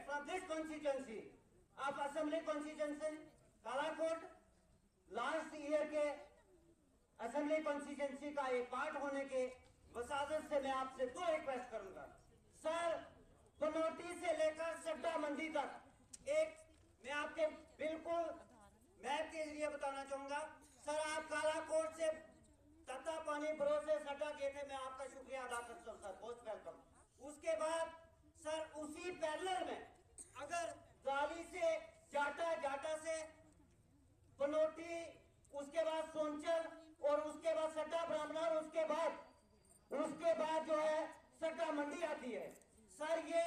candidate from this constituency of assembly constituency Kalakot last year के assembly constituency का एक part होने के वसादत से मैं आपसे दो रिक्वेस्ट करूंगा। सर, पनौटी से लेकर सड्डा मंडी तक एक मैं आपके बिल्कुल मैप के जरिए बताना चाहूंगा। सर, आप कालाकोट से तत्ता पानी भरोसे सड्डा गए थे, मैं आपका शुक्रिया अदा करता हूँ सर, मोस्ट वेलकम। उसके बाद सर उसी पैरेलल में अगर गाली से जाटा, जाटा से पनौटी, उसके बाद सोनचल और उसके बाद सड्डा ब्राह्मणा, उसके बाद जो है सड्डा मंडी आती है। सर, ये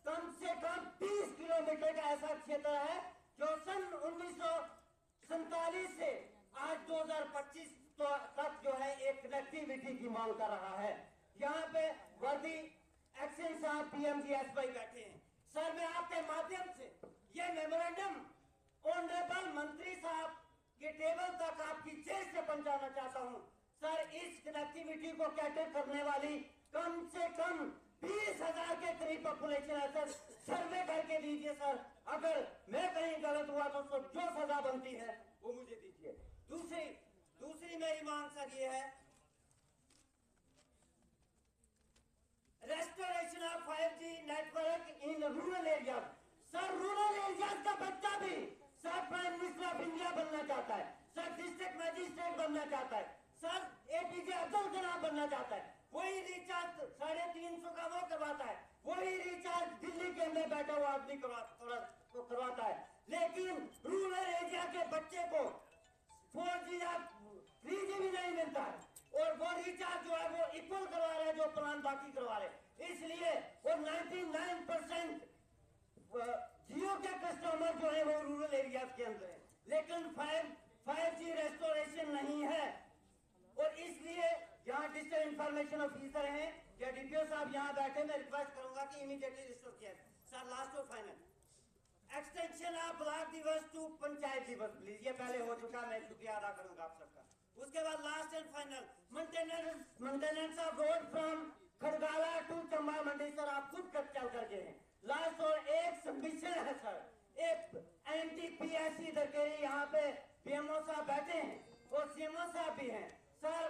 कम से कम 30 किलोमीटर का ऐसा क्षेत्र है जो सन 1947 से आज 2025 तक जो है एक कनेक्टिविटी की मांग कर रहा है। यहाँ पे वर्दी एक्शन साहब पीएमजीएसवाई बैठे हैं। सर, मैं आपके माध्यम से ये मेमोरेंडम ऑनरेबल मंत्री साहब के टेबल तक आपकी जेल से पहुंचाना चाहता हूं। सर, इस कनेक्टिविटी को कैटर करने वाली कम से कम 20,000 के करीब पॉपुलेशन है। सर, सर्वे करके दीजिए सर, अगर मैं कहीं गलत हुआ तो जो सजा बनती है वो मुझे दीजिए। दूसरी मेरी मांग सर ये है, restoration of 5G network in rural area. Sir, rural area का बच्चा भी sir prime minister of India बनना चाहता है, सर डिस्ट्रिक्ट मजिस्ट्रेट बनना चाहता है, सर एपीजे अब्दुल कलाम बनना चाहता है। वही रिचार्ज 350 का वो करवाता है, वही रिचार्ज दिल्ली के अंदर बैठा हुआ आदमी करवाता है। लेकिन रूरल एरिया के बच्चे को 4G या 3G भी नहीं मिलता है, और वो रिचार्ज जो है वो इक्वल करवा रहे हैं जो प्लान बाकी करवा रहे। इसलिए वो 99% जियो के कस्टमर जो है वो रूरल एरिया के अंदर है, लेकिन 5G रेस्टोरेशन नहीं है। और इसलिए यहाँ डिजिटल इंफॉर्मेशन ऑफिसर हैं या डीपीओ साहब यहाँ बैठे, मैं रिक्वेस्ट करूंगा कि इमीडिएटली रिस्टोर किया जाए। सर, लास्ट और फाइनल एक्सटेंशन ऑफ ब्लॉक दिवस टू पंचायत दिवस प्लीज, ये पहले हो चुका, मैं शुक्रिया अदा करूंगा आप सबका। उसके बाद last and final maintenance of road from Khadgala to Chamba Mandi. Sir, आप खुद चल कर गए हैं। लास्ट और एक सबमिशन है सर, एक NTPSC इधर के यहाँ पे पीएमओ साहब बैठे हैं और सीएमओ साहब भी हैं। सर,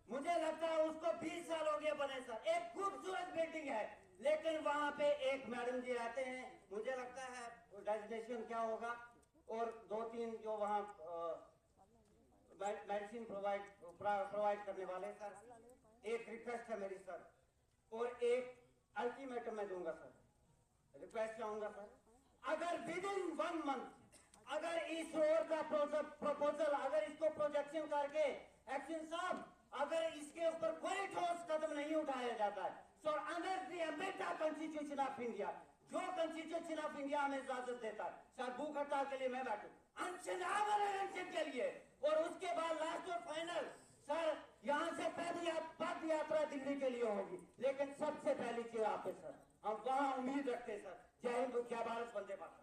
मुझे लगता है उसको 20 साल हो गए बने सर। एक खूबसूरत बिल्डिंग है, लेकिन वहां पे एक मैडम जी रहते हैं, मुझे लगता है डेजिग्नेशन क्या होगा, और 2-3 जो वहाँ मेडिसिन प्रोवाइड करने वाले। सर, एक रिक्वेस्ट है मेरी सर, और एक अल्टीमेटम मैं दूंगा सर, रिक्वेस्ट चाहूंगा सर, अगर विद इन 1 मंथ अगर इस रोड का प्रपोजल, अगर इसको प्रोजेक्शन करके एक्शन साहब, अगर इसके ऊपर कोई ठोस कदम नहीं उठाया जाता है, so under the amendment constitution of India, जो कॉन्स्टिट्यूशन ऑफ इंडिया हमें इजाजत देता है, सर भूख हड़ताल के लिए मैं बैठू अनशन के लिए। और उसके बाद लास्ट और फाइनल सर, यहाँ से पद यात्रा दिल्ली के लिए होगी, लेकिन सबसे पहली चीज आप है सर, हम वहां उम्मीद रखते हैं सर। जय हिंद, क्या भारत, वंदे मातरम।